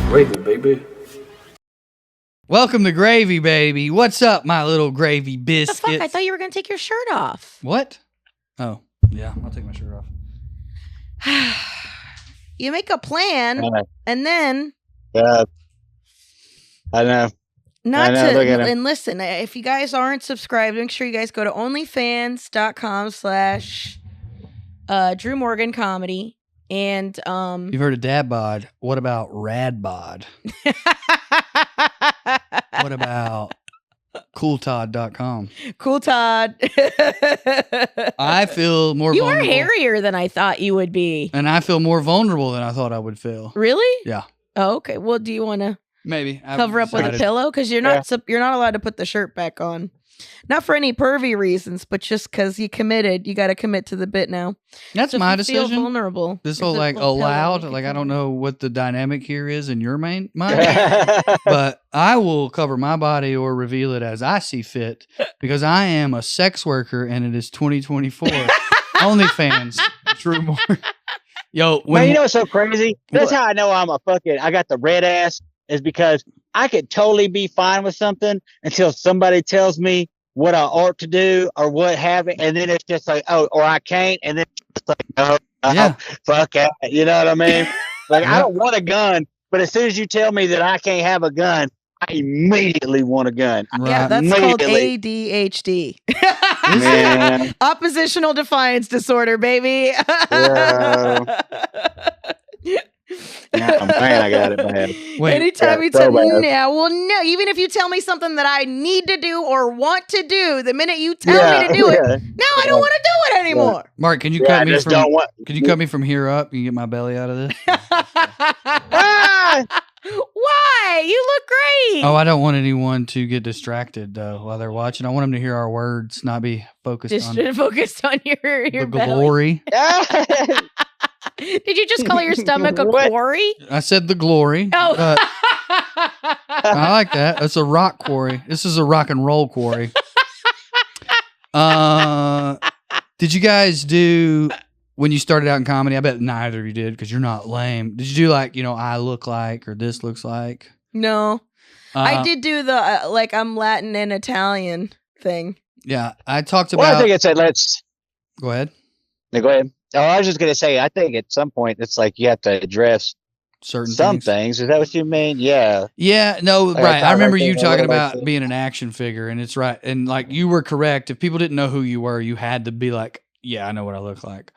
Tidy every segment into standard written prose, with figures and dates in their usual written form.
Gravy, baby. Welcome to Gravy, baby. What's up, my little gravy biscuits? The fuck? I thought you were going to take your shirt off. What? Oh, yeah, I'll take my shirt off. You make a plan, and then... Yeah, I know. And listen, if you guys aren't subscribed, make sure you guys go to onlyfans.com/Drew Morgan Comedy. And You've heard of dad bod. What about rad bod? What about cooltodd.com? Cool Todd. I feel more You vulnerable. are hairier than I thought you would be. And I feel more vulnerable than I thought I would feel. Really? Yeah. Oh, okay. Well, do you want to Maybe. cover up with a pillow? Because you're not allowed to put the shirt back on. Not for any pervy reasons, but just because you committed. You got to commit to the bit now. That's So if my you decision. Feel vulnerable. This There's whole a like little pillow allowed, you like can I don't cover. know what the dynamic here is in your mind, but I will cover my body or reveal it as I see fit because I am a sex worker and it is 2024. OnlyFans, Drew Morgan. Yo, Man, you know what's so crazy? That's how I know I got the red ass, is because I could totally be fine with something until somebody tells me what I ought to do or what have it, and then it's just like, oh, or I can't, and then it's like, no, fuck it. You know what I mean? Like, I don't want a gun, but as soon as you tell me that I can't have a gun, I immediately want a gun. Right. Yeah, that's called ADHD. Man. Oppositional defiance disorder, baby. Yeah, man, I got it, man. Wait, Anytime you so tell bad. no, even if you tell me something that I need to do or want to do, the minute you tell me to do it, now I don't want to do it anymore. Mark, can you I cut me just from? don't want. Can you cut me from here up? You can get my belly out of this. Ah! Why? You look great. Oh, I don't want anyone to get distracted though while they're watching. I want them to hear our words, not be focused Just on focused on your the belly. glory. Did you just call your stomach a What? quarry? I said the glory. Oh. I like that. It's a rock quarry. This is a rock and roll quarry. Did you guys do when you started out in comedy? I bet neither of you did because you're not lame. Did you do like, I look like or this looks like? No. I did do the I'm Latin and Italian thing. Yeah, I talked Well, about. I think it's let's Go ahead. go ahead. Oh, I was just gonna say, I think at some point it's like you have to address Certain some things. things. Is that what you mean? Yeah. Yeah, no, Like, right. I I remember like you that. talking I like about that. being an action figure, and it's right. And like you were correct. If people didn't know who you were, you had to be like, "Yeah, I know what I look like."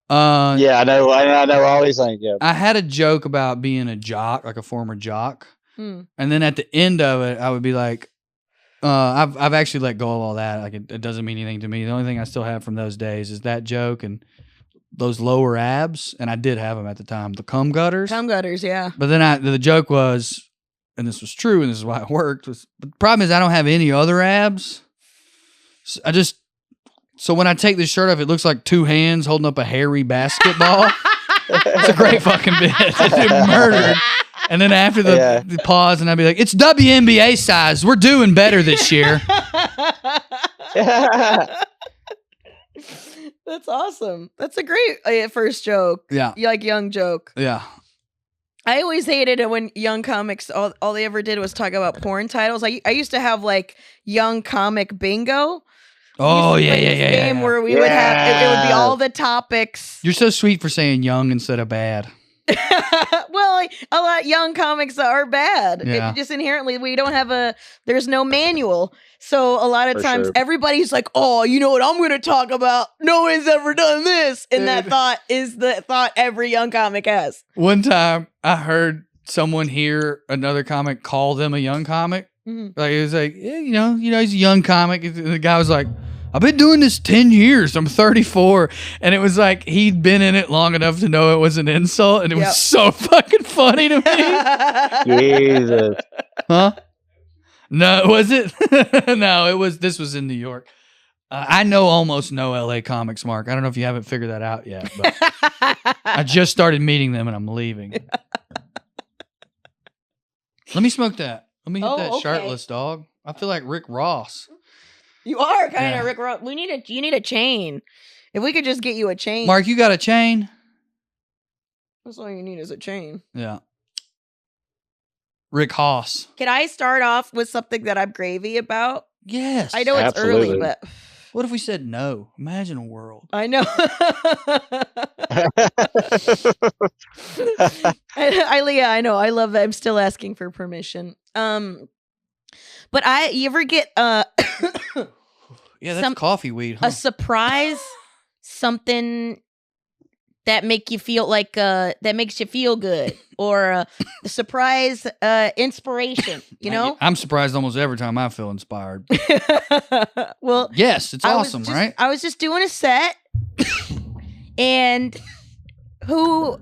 Yeah, I know. I know all these things. Yeah. I had a joke about being a jock, like a former jock, Hmm. and then at the end of it, I would be like, "I've actually let go of all that. Like it doesn't mean anything to me. The only thing I still have from those days is that joke and those lower abs, and I did have them at the time, the cum gutters. Cum gutters, yeah. But then the joke was, and this was true, and this is why it worked. But the problem is I don't have any other abs. So when I take this shirt off, it looks like two hands holding up a hairy basketball. It's a great fucking bit. It's murdered. And then after the pause, and I'd be like, "It's WNBA size. We're doing better this year." That's awesome. That's a great first joke. Yeah, Like young joke. yeah. I always hated it when young comics, all they ever did was talk about porn titles. I used to have like young comic bingo. Oh We used yeah, to play yeah, this yeah, game yeah. where we would have it would be all the topics. You're so sweet for saying young instead of bad. Well, like, a lot of young comics are bad. Yeah. It just inherently, we don't have there's no manual. So a lot of For times sure. everybody's like, "Oh, you know what I'm going to talk about? No one's ever done this." And that Dude. thought is the thought every young comic has. One time, I heard someone hear another comic call them a young comic. Mhm. Like it was like, yeah, he's a young comic. And the guy was like, "I've been doing this 10 years. I'm 34." And it was like he'd been in it long enough to know it was an insult, and it Yep. was so fucking funny to me. Jesus. Huh? No, was it? No, it was. This was in New York. I almost know LA comics, Mark. I don't know if you haven't figured that out yet, but I just started meeting them and I'm leaving. Let me smoke that. Let me hit that okay. Shirtless, dog. I feel like Rick Ross. You are kind Yeah. of Rick Ross. You need a chain. If we could just get you a chain. Mark, you got a chain? That's all you need is a chain. Yeah. Rick Haas. Can I start off with something that I'm gravy about? Yes. I know it's early, Absolutely. but What if we said no? Imagine a world. I know. I know. I love that. I'm still asking for permission. But you ever get Yeah, that's coffee weed, huh? a surprise, something that make you feel like that makes you feel good, or a surprise inspiration, you know? I'm surprised almost every time I feel inspired. Well, Yes, it's awesome, right? I was just doing a set, and who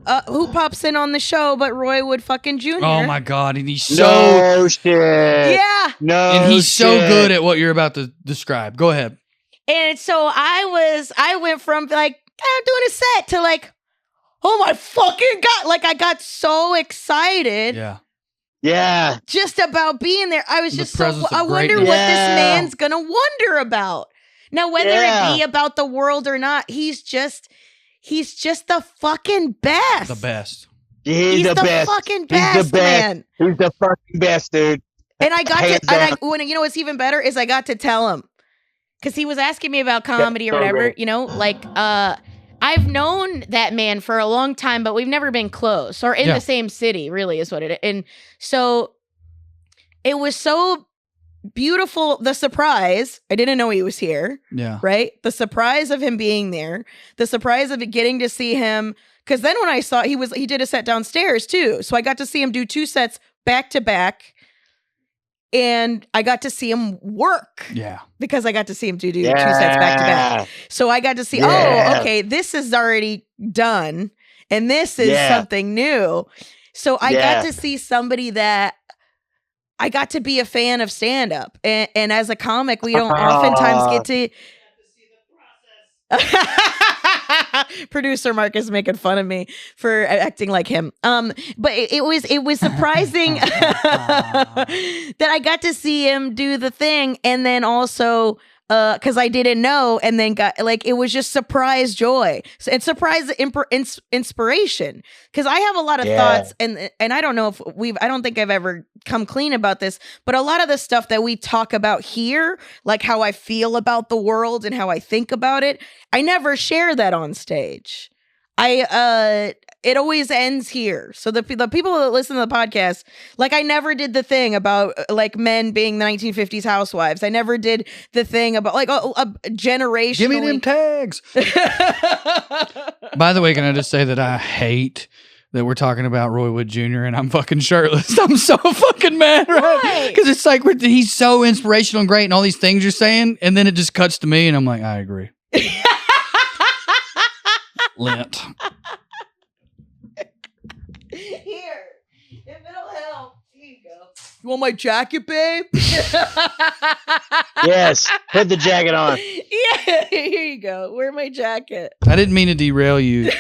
pops in on the show but Roy Wood fucking Jr. Oh my god, and he's No shit. Yeah. No. and he's so shit. good at what you're about to describe. Go ahead. And so I went from like I'm doing a set to like, oh my fucking god! Like I got so excited Yeah. Yeah. just about being there. I was The just so. presence of I wonder greatness. what this Yeah. man's gonna wonder about now. Whether Yeah. it be about the world or not, he's just the fucking best. The best. He's the best. fucking He's best, the best. man. He's the fucking best, dude. And I got Hands to, and down. when you know what's even better is I got to tell him, because he was asking me about comedy or so whatever. good. You know, like I've known that man for a long time, but we've never been close or in Yeah. the same city. Really, is what it is. And so it was so beautiful. The surprise, I didn't know he was here. Yeah. Right, the surprise of him being there, the surprise of getting to see him. Because then when I saw he did a set downstairs too, so I got to see him do 2 sets back to back. And I got to see him work Yeah. because I got to see him do 2 sets back to back. So I got to see, Yeah. oh, okay, this is already done. And this is Yeah. something new. So I Yeah. got to see somebody that I got to be a fan of stand-up. And as a comic, we don't oftentimes get to... Producer Mark is making fun of me for acting like him. But it was surprising that I got to see him do the thing, and then also because I didn't know, and then got like it was just surprise joy and surprise inspiration. Because I have a lot of thoughts, and I don't know if I don't think I've ever come clean about this, but a lot of the stuff that we talk about here, like how I feel about the world and how I think about it, I never share that on stage. It always ends here. So the people that listen to the podcast, like I never did the thing about like men being the 1950s housewives. I never did the thing about like a generationally. Give me them tags. By the way, can I just say that I hate that we're talking about Roy Wood Jr. and I'm fucking shirtless. I'm so fucking mad, right? Why? Because it's like he's so inspirational and great and all these things you're saying, and then it just cuts to me and I'm like, I agree. Lint. Here, if it'll help, here you go. You want my jacket, babe? Yes. Put the jacket on. Yeah, here you go. Wear my jacket. I didn't mean to derail you.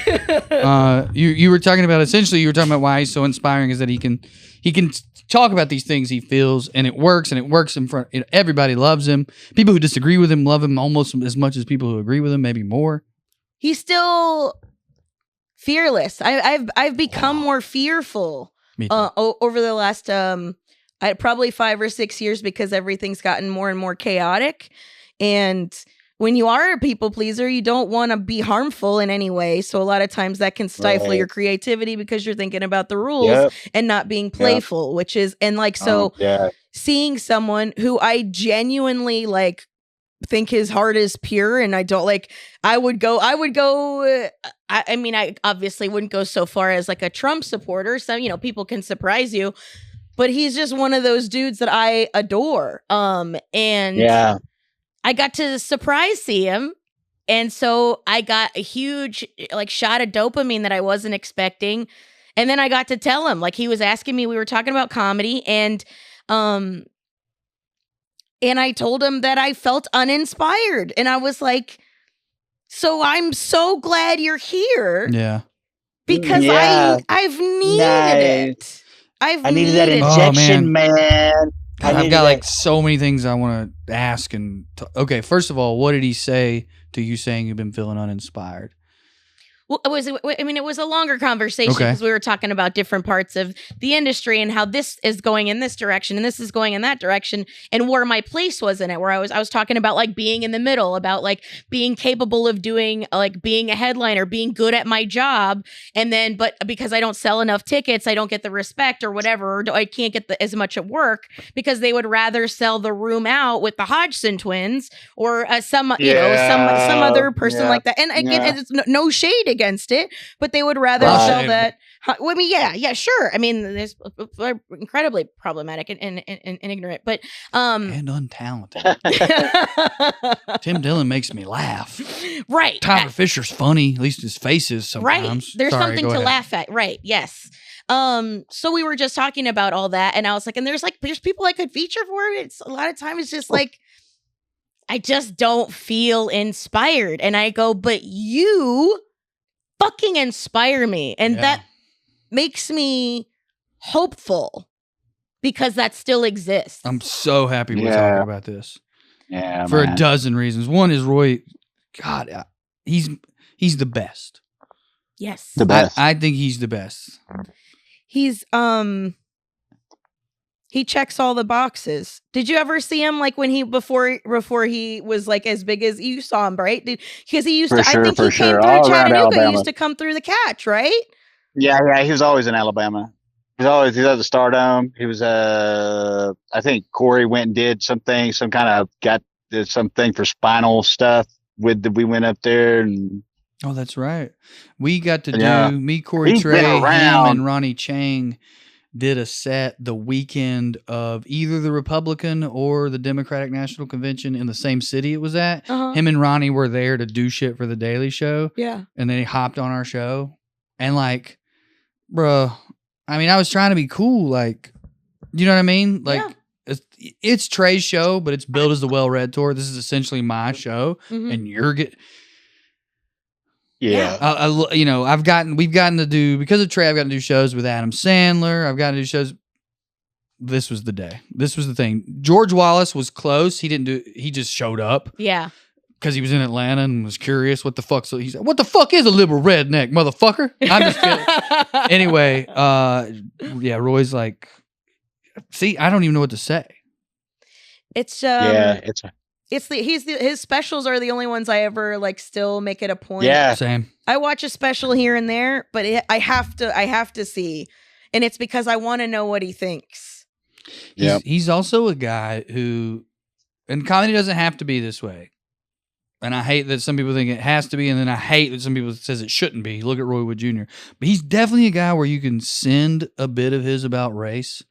You were talking about you were talking about why he's so inspiring is that he can talk about these things he feels and it works in front. Everybody loves him. People who disagree with him love him almost as much as people who agree with him, maybe more. He's still fearless. I've become more fearful Me too. over the last probably 5 or 6 years because everything's gotten more and more chaotic. And when you are a people pleaser, you don't want to be harmful in any way. So a lot of times that can stifle Right. your creativity because you're thinking about the rules and not being playful, which is, and like, so Yeah. seeing someone who I genuinely like think his heart is pure, and I don't like, I would go, I mean, I obviously wouldn't go so far as like a Trump supporter. So, you know, people can surprise you, but he's just one of those dudes that I adore. And Yeah. I got to surprise see him. And so I got a huge like shot of dopamine that I wasn't expecting. And then I got to tell him, like he was asking me, we were talking about comedy, and I told him that I felt uninspired. And I was like, so I'm so glad you're here Yeah. because Yeah. I've needed Nice. it. I I needed that it. injection, man. God, I've got like so many things I want to ask. Okay, first of all, what did he say to you saying you've been feeling uninspired? Well, it was a longer conversation Okay. because we were talking about different parts of the industry and how this is going in this direction and this is going in that direction and where my place was in it, where I was talking about like being in the middle, about like being capable of doing like being a headliner, being good at my job. And then, but because I don't sell enough tickets, I don't get the respect or whatever, or I can't get as much at work because they would rather sell the room out with the Hodgson twins or some other person like that. And again, it's no shade against it, but they would rather sell that. Well, I mean, yeah, sure. I mean, they're incredibly problematic and ignorant, but and untalented. Tim Dillon makes me laugh. Right. Tyler Fisher's funny, at least his face is sometimes. Right. There's something to laugh at. Right. Yes. So we were just talking about all that, and I was like, and there's people I could feature for it. It's a lot of times it's just like I just don't feel inspired, and I go, but you fucking inspire me, and that makes me hopeful because that still exists. I'm so happy we're talking about this. Yeah, for a dozen reasons. One is Roy. God, he's the best. Yes, the best. I think he's the best. He's he checks all the boxes. Did you ever see him like when before he was like as big as you saw him, right? Because he used to. I think he came through Chattanooga. He used to come through the catch, right? Yeah. He was always in Alabama. He was at the Stardome. He was I think Corey went and did something, did something for spinal stuff we went up there and. Oh, that's right. We got to do me, Corey Trey, him, and Ronnie Chang did a set the weekend of either the Republican or the Democratic National Convention in the same city it was at. Him and Ronnie were there to do shit for the Daily Show. Yeah. And then he hopped on our show. And like, bro, I mean, I was trying to be cool. Like, you know what I mean? Like, it's Trey's show, but it's billed as the Well Read Tour. This is essentially my show. And you're getting... Yeah. We've gotten to do, because of Trey, I've gotten to do shows with Adam Sandler. I've gotten to do shows. This was the day. This was the thing. George Wallace was close. He just showed up. Yeah. Because he was in Atlanta and was curious what the fuck. So he said, what the fuck is a liberal redneck, motherfucker? I'm just kidding. Anyway, Roy's like, see, I don't even know what to say. It's, his specials are the only ones I ever like still make it a point. Yeah, same. I watch a special here and there, but I have to see, and it's because I want to know what he thinks. He's also a guy who, and comedy doesn't have to be this way. And I hate that some people think it has to be, and then I hate that some people says it shouldn't be. Look at Roy Wood Jr. But he's definitely a guy where you can send a bit of his about race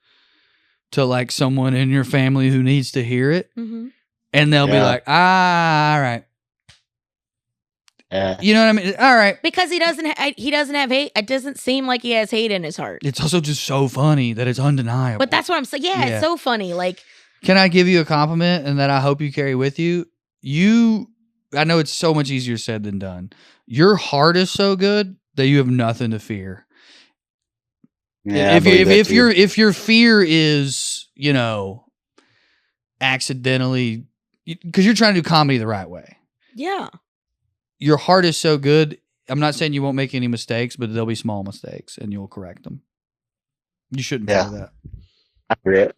to like someone in your family who needs to hear it. And they'll be like, all right. You know what I mean? All right. Because he doesn't have hate. It doesn't seem like he has hate in his heart. It's also just so funny that it's undeniable. But that's what I'm saying. Yeah, it's so funny. Like, can I give you a compliment and that I hope you carry with you? I know it's so much easier said than done. Your heart is so good that you have nothing to fear. Yeah, if your fear is, accidentally, because you're trying to do comedy the right way. Yeah. Your heart is so good. I'm not saying you won't make any mistakes, but there'll be small mistakes and you'll correct them. You shouldn't fear that. I agree.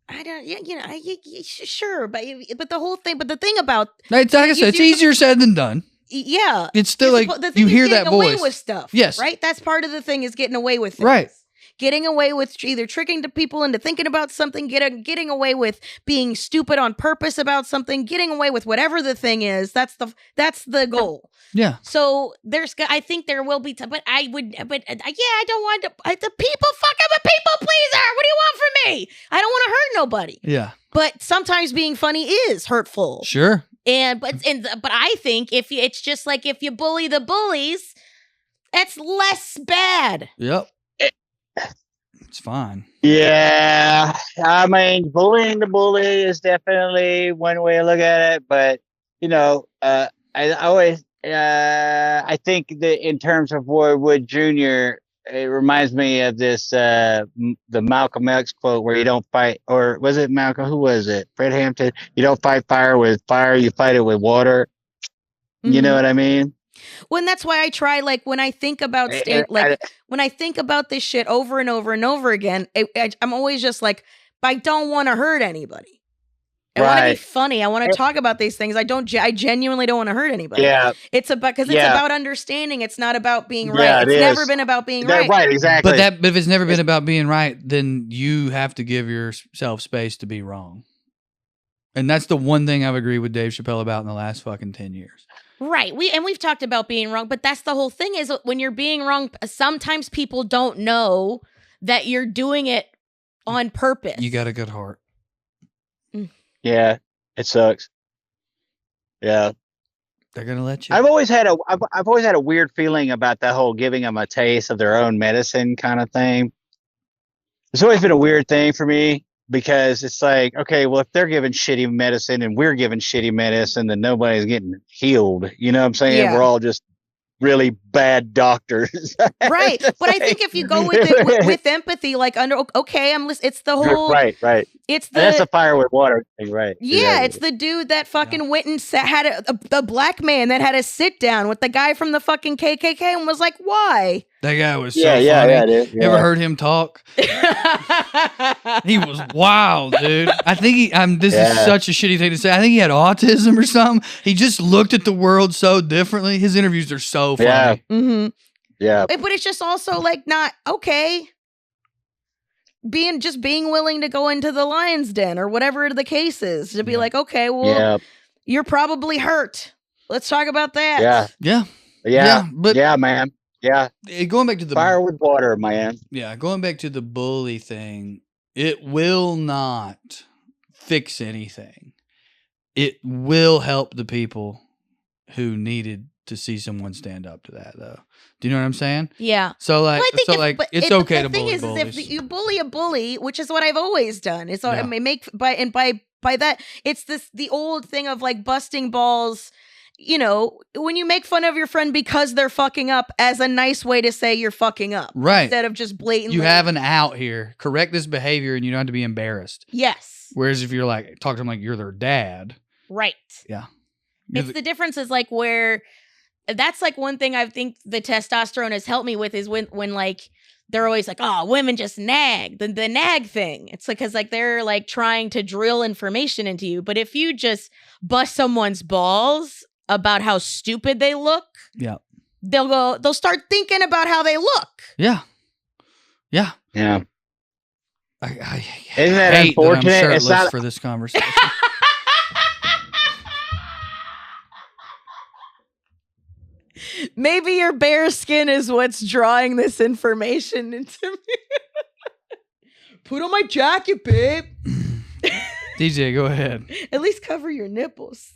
I don't, sure, but the whole thing, but the thing about it's like I said, it's easier said than done. Yeah, it's still like you hear that voice. Away with stuff, yes, right. That's part of the thing is getting away with things. Right. Getting away with either tricking people into thinking about something, getting away with being stupid on purpose about something, getting away with whatever the thing is. That's the goal. Yeah. So I think there will be, I don't want to. The people, fuck, I'm a people pleaser. What do you want from me? I don't want to hurt nobody. Yeah. But sometimes being funny is hurtful. Sure. But I think if you bully the bullies, that's less bad. Yep. It's fine. Yeah. I mean, bullying the bully is definitely one way to look at it. But, I always, I think that in terms of Roy Wood Jr., it reminds me of this the Malcolm X quote where you don't fight, or was it Malcolm? Who was it? Fred Hampton. You don't fight fire with fire. You fight it with water. You know what I mean? Well, and that's why I try, like, when I think about when I think about this shit over and over and over again, I'm always just like, I don't want to hurt anybody. I want to be funny. I want to talk about these things. I genuinely don't want to hurt anybody. Yeah. It's about understanding. It's not about being right. It's never been about being right. Right, exactly. But if it's never been about being right, then you have to give yourself space to be wrong. And that's the one thing I've agreed with Dave Chappelle about in the last fucking 10 years. Right. We've talked about being wrong, but that's the whole thing is when you're being wrong, sometimes people don't know that you're doing it on purpose. You got a good heart. Yeah, it sucks. Yeah. They're going to let you. I've always had a weird feeling about that whole giving them a taste of their own medicine kind of thing. It's always been a weird thing for me because it's like, okay, well, if they're giving shitty medicine and we're giving shitty medicine, then nobody's getting healed. You know what I'm saying? Yeah. We're all just really bad doctors. Right. But I think if you go with it with empathy, like okay, I'm listening. It's the whole right. It's that's a fire with water thing, right? Yeah, it's the dude that fucking went and had a black man that had a sit down with the guy from the fucking KKK and was like, why? That guy was so funny. Dude. You ever heard him talk? He was wild, dude. I think this is such a shitty thing to say. I think he had autism or something. He just looked at the world so differently. His interviews are so funny. Yeah. Mm-hmm. Yeah. But it's just also like not okay. Being willing to go into the lion's den or whatever the case is to be like, okay, well, you're probably hurt. Let's talk about that. Yeah. But man. Yeah. Going back to the fire with water, man. Yeah. Going back to the bully thing, it will not fix anything. It will help the people who needed to see someone stand up to that, though. Do you know what I'm saying? Yeah. So it's okay to bully bullies. The thing is if you bully a bully, which is what I've always done, is I mean, by that it's the old thing of like busting balls. You know, when you make fun of your friend because they're fucking up as a nice way to say you're fucking up. Right. Instead of just blatantly. You have an out here. Correct this behavior and you don't have to be embarrassed. Yes. Whereas if you're like, talk to them like you're their dad. Right. Yeah. The difference is like where, that's like one thing I think the testosterone has helped me with is when like, they're always like, oh, women just nag. The nag thing. It's like, because like they're like trying to drill information into you. But if you just bust someone's balls about how stupid they look, they'll start thinking about how they look. Yeah. I Isn't that unfortunate? That I'm shirtless for this conversation. Maybe your bare skin is what's drawing this information into me. Put on my jacket, babe. DJ, go ahead. At least cover your nipples.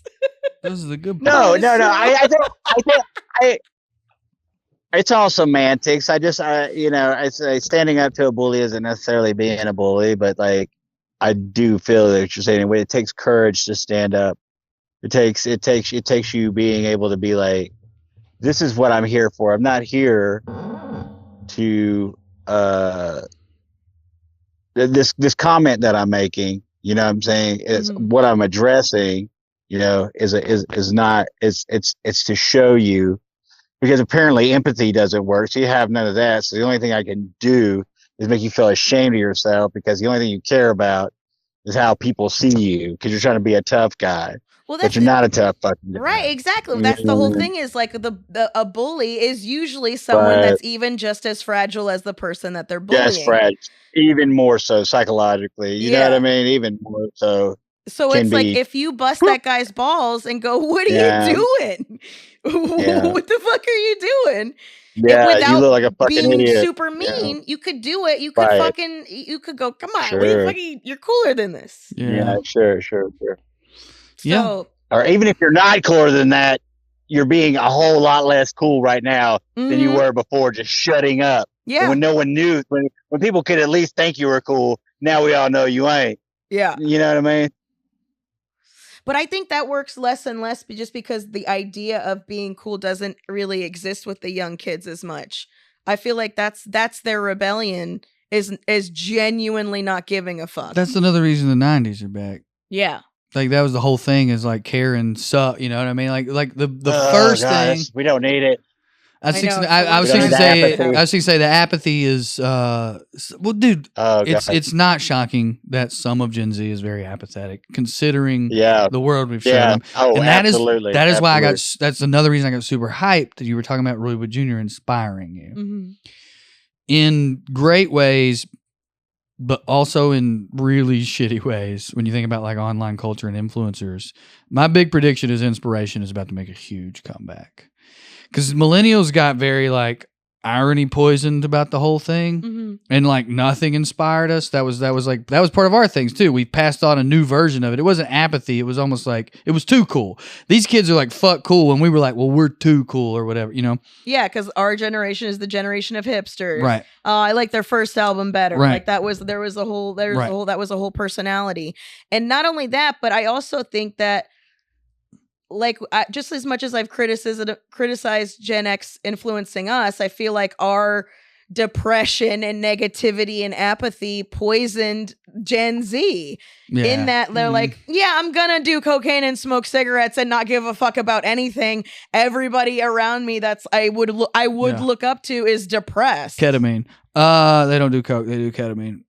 Those are the good parts. No. I think it's all semantics. I just, standing up to a bully isn't necessarily being a bully, but like, I do feel that you're saying it takes courage to stand up. It takes you being able to be like, this is what I'm here for. I'm not here to, this comment that I'm making, you know what I'm saying? It's what I'm addressing, is to show you, because apparently empathy doesn't work. So you have none of that. So the only thing I can do is make you feel ashamed of yourself, because the only thing you care about is how people see you, because you're trying to be a tough guy. Well, but you're not a tough fucking guy. Right, exactly. That's the whole thing is like a bully is usually someone that's even just as fragile as the person that they're bullying. Just fragile. Even more so psychologically. You know what I mean? Even more so. So it's like if you bust that guy's balls and go, what are you doing? What the fuck are you doing? Yeah, without you look like a fucking being idiot. super mean, you could do it. You could you could go, come on, you're cooler than this. Yeah, sure. So, or even if you're not cooler than that, you're being a whole lot less cool right now than you were before, just shutting up. Yeah. And when no one knew, when people could at least think you were cool, now we all know you ain't. Yeah. You know what I mean? But I think that works less and less just because the idea of being cool doesn't really exist with the young kids as much. I feel like that's their rebellion is genuinely not giving a fuck. That's another reason the 90s are back. Yeah. Like that was the whole thing is like Karen suck, you know what I mean? Like the Oh, first God, thing we don't need it. I was I know, fixing- it's I was the fixing to worst. say Apathy. I was fixing to say the apathy is well dude, Oh, God. it's not shocking that some of Gen Z is very apathetic considering Yeah. the world we've shown Yeah. them. Oh, And absolutely. that is why Absolutely. that's another reason I got super hyped that you were talking about Roy Wood Jr. inspiring you Mhm. in great ways, but also in really shitty ways. When you think about like online culture and influencers, my big prediction is inspiration is about to make a huge comeback because millennials got very like irony poisoned about the whole thing. Mhm. And like nothing inspired us. That was part of our things too. We passed on a new version of it. It wasn't apathy. It was almost like it was too cool. These kids are like fuck cool, and we were like, well, we're too cool or whatever, you know? Yeah, because our generation is the generation of hipsters. Right. I like their first album better. Right. Like that was that was a Right. whole personality. And not only that, but I also think that like just as much as I've criticized Gen X influencing us, I feel like our depression and negativity and apathy poisoned Gen Z Yeah. in that they're like, yeah, I'm gonna do cocaine and smoke cigarettes and not give a fuck about anything. Everybody around me that's I would Yeah. look up to is depressed. Ketamine. They don't do coke. They do ketamine.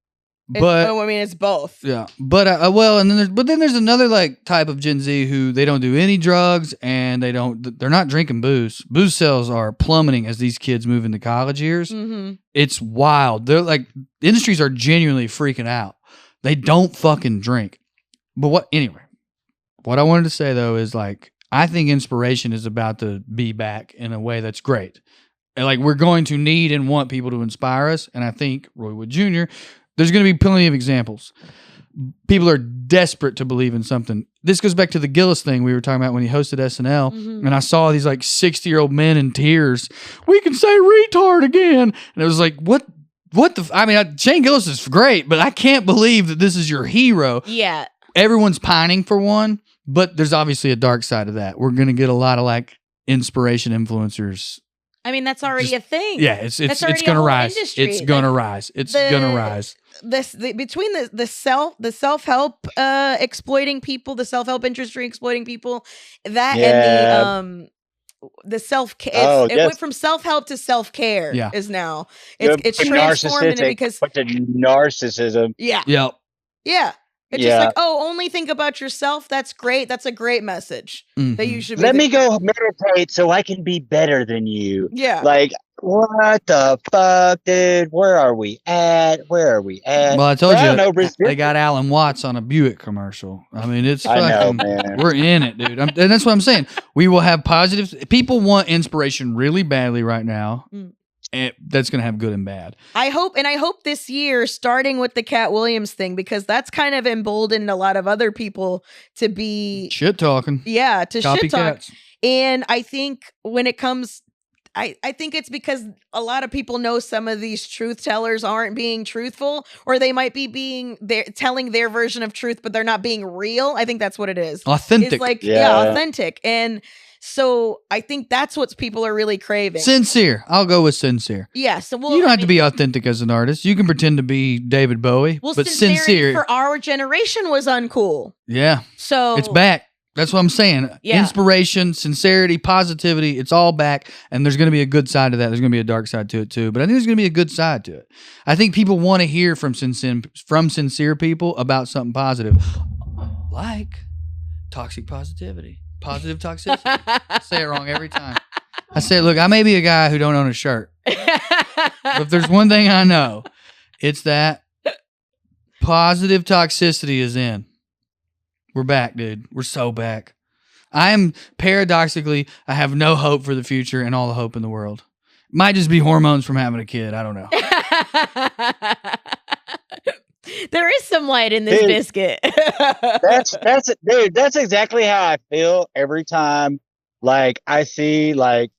But I mean, it's both. yeah, but and then there's another like type of Gen Z who they don't do any drugs and they're not drinking booze. Booze sales are plummeting as these kids move into college years. Mm-hmm. It's wild. They're like industries are genuinely freaking out. They don't fucking drink. But what I wanted to say though is like I think inspiration is about to be back in a way that's great. And like we're going to need and want people to inspire us, and I think Roy Wood Jr. There's going to be plenty of examples. People are desperate to believe in something. This goes back to the Gillis thing we were talking about when he hosted SNL. Mm-hmm. And I saw these like 60-year-old men in tears. We can say retard again. And it was like, what the? I mean, Shane Gillis is great, but I can't believe that this is your hero. Yeah. Everyone's pining for one, but there's obviously a dark side of that. We're going to get a lot of like inspiration influencers. I mean, that's already a thing. Yeah, it's already going a to whole rise. industry. It's going to rise. It's going to rise. Between the self-help exploiting people, the self-help industry exploiting people, that and the self-care. It went from self-help to self-care. Yeah. Is now it's transformed into because but the narcissism. yeah. Yep. Yeah. It's just like, oh, only think about yourself. That's great. That's a great message that you should be Let me go meditate so I can be better than you. Yeah. Like, what the fuck, dude? Where are we at? Well, I told you they got Alan Watts on a Buick commercial. I mean, it's fucking, man. we're in it, dude. And that's what I'm saying. We will have positive. People want inspiration really badly right now. And that's going to have good and bad. I hope this year, starting with the Cat Williams thing, because that's kind of emboldened a lot of other people to be shit talking. Yeah, to shit talk. Copycats. And I think when it comes, I think it's because a lot of people know some of these truth tellers aren't being truthful, or they might be telling their version of truth, but they're not being real. I think that's what it is. Authentic. It's like, authentic. And so I think that's what people are really craving. Sincere. I'll go with sincere. Yeah. So you don't have to be authentic as an artist. You can pretend to be David Bowie, but sincere for our generation was uncool. Yeah. So it's back. That's what I'm saying. Yeah. Inspiration, sincerity, positivity, it's all back. And there's going to be a good side to that. There's going to be a dark side to it too. But I think there's going to be a good side to it. I think people want to hear from sincere people about something positive. Like toxic positivity. Positive toxicity. I say it wrong every time. I say, look, I may be a guy who don't own a shirt. But if there's one thing I know, it's that positive toxicity is in. We're back, dude. We're so back. I am paradoxically, I have no hope for the future and all the hope in the world. Might just be hormones from having a kid. I don't know. There is some light in this biscuit. That's exactly how I feel every time. Like I see, like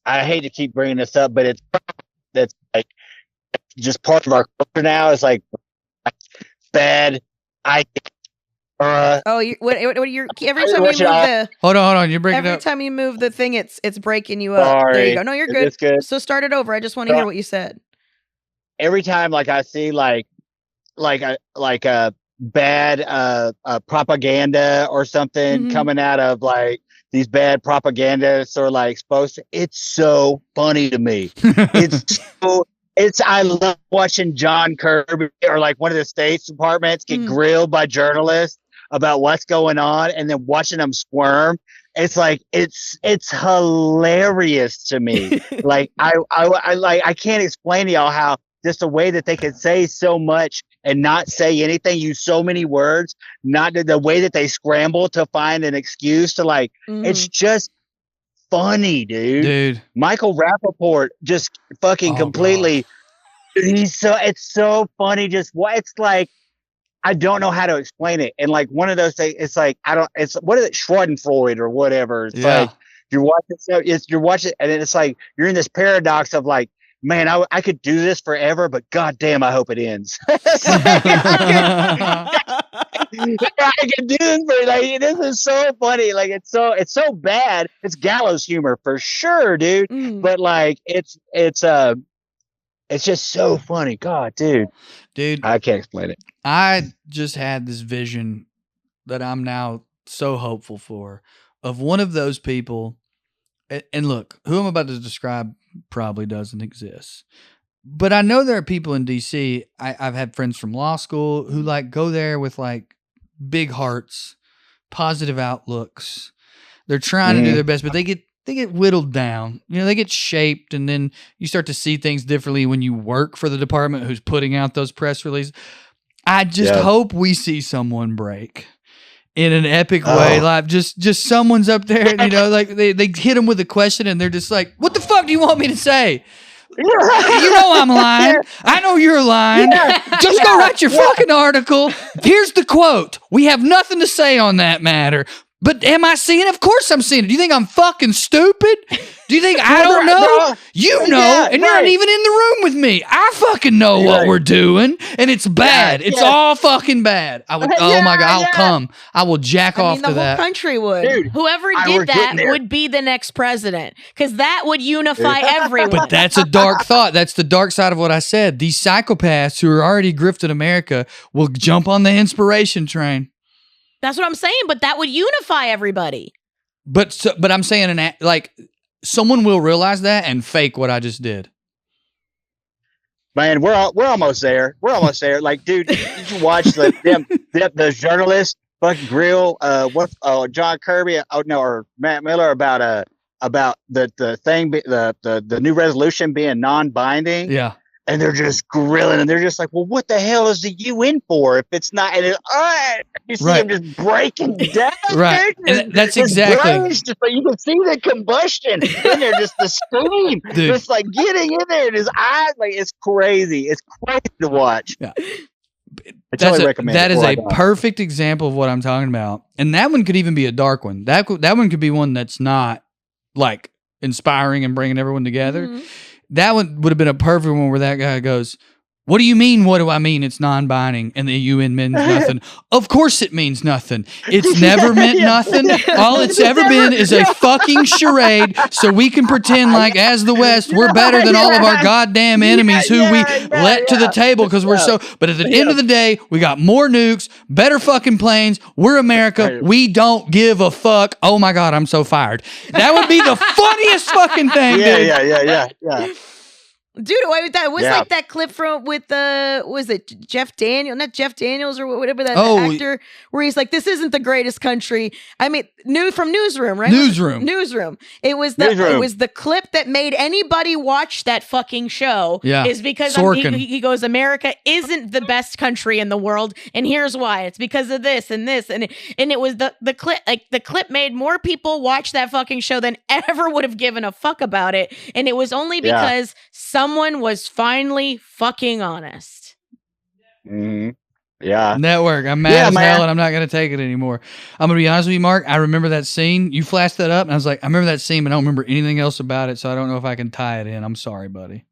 I hate to keep bringing this up, but that's like just part of our culture now. It's like bad. Oh, what are your every I time you watch move it the Hold on. You're breaking every up. time you move the thing, it's breaking you up. There you Sorry. go. No, you're Is good. this good? So start it over. I just want to So- hear what you said. Every time like I see like a bad propaganda or something Mhm. coming out of like these bad propagandists or like supposed to, it's so funny to me. I love watching John Kirby or like one of the State Departments get grilled by journalists about what's going on and then watching them squirm. It's like it's hilarious to me. Like I can't explain to y'all how just the way that they could say so much and not say anything, use so many words, not the way that they scramble to find an excuse to like, it's just funny, dude. Michael Rappaport just fucking completely, it's so funny. Just what it's like, I don't know how to explain it. And like one of those things, it's like, what is it? Schadenfreude or whatever. It's like, you're watching, and then it's like, you're in this paradox of like, man, I could do this forever, but goddamn, I hope it ends. It's like, I can do this for like, this is so funny. Like it's so bad. It's gallows humor for sure, dude. But like it's just so funny. God, dude, I can't explain it. I just had this vision that I'm now so hopeful for of one of those people. And look, who I'm about to describe probably doesn't exist. But I know there are people in DC. I've had friends from law school who like go there with like big hearts, positive outlooks. They're trying to do their best, but they get whittled down. You know, they get shaped, and then you start to see things differently when you work for the department who's putting out those press releases. I just hope we see someone break in an epic way. Like just someone's up there, you know, like they hit them with a question and they're just like, what the fuck do you want me to say? You know I'm lying. I know you're lying. Just go write your fucking article. Here's the quote. We have nothing to say on that matter. But am I seeing it? Of course I'm seeing it. Do you think I'm fucking stupid? Do you think I don't know? You know, and you're not even in the room with me. I fucking know what we're doing, and it's bad. It's all fucking bad. I would. Oh my god, I'll come. I will jack off to that. The whole country would. Dude, whoever did that would be the next president, because that would unify everyone. But that's a dark thought. That's the dark side of what I said. These psychopaths who are already grifting America will jump on the inspiration train. That's what I'm saying, but that would unify everybody. But I'm saying, like, someone will realize that and fake what I just did. Man, we're almost there. We're almost there. Like, dude, you watch the journalist fucking grill John Kirby or Matt Miller about the thing the new resolution being non-binding. Yeah. And they're just grilling, and they're just like, "Well, what the hell is the UN for if it's not?" And you see them just breaking down, right? And that's exactly. Just like, you can see the combustion in there, just the steam, just like getting in there, and his eyes, like it's crazy. It's crazy to watch. Yeah. That is a perfect example of what I'm talking about, and that one could even be a dark one. That one could be one that's not like inspiring and bringing everyone together. Mm-hmm. That one would have been a perfect one where that guy goes, what do you mean? What do I mean? It's non-binding and the UN means nothing. Of course it means nothing. It's never meant nothing. All it's ever been is a fucking charade so we can pretend like as the West, we're better than all of our goddamn enemies who we let to the table because we're so... But at the end of the day, we got more nukes, better fucking planes. We're America. We don't give a fuck. Oh my God, I'm so fired. That would be the funniest fucking thing, dude. Yeah. Dude, that was like that clip with was it Jeff Daniels? Not Jeff Daniels or whatever that actor, where he's like, "This isn't the greatest country." I mean, from Newsroom, right? Newsroom. It was the clip that made anybody watch that fucking show. Yeah, is because he goes, "America isn't the best country in the world, and here's why. It's because of this and this." And it was the clip. Like the clip made more people watch that fucking show than ever would have given a fuck about it, and it was only because someone was finally fucking honest. Mm-hmm. Yeah. Network. I'm mad as hell and I'm not going to take it anymore. I'm going to be honest with you, Mark. I remember that scene. You flashed that up and I was like, I remember that scene, but I don't remember anything else about it. So I don't know if I can tie it in. I'm sorry, buddy.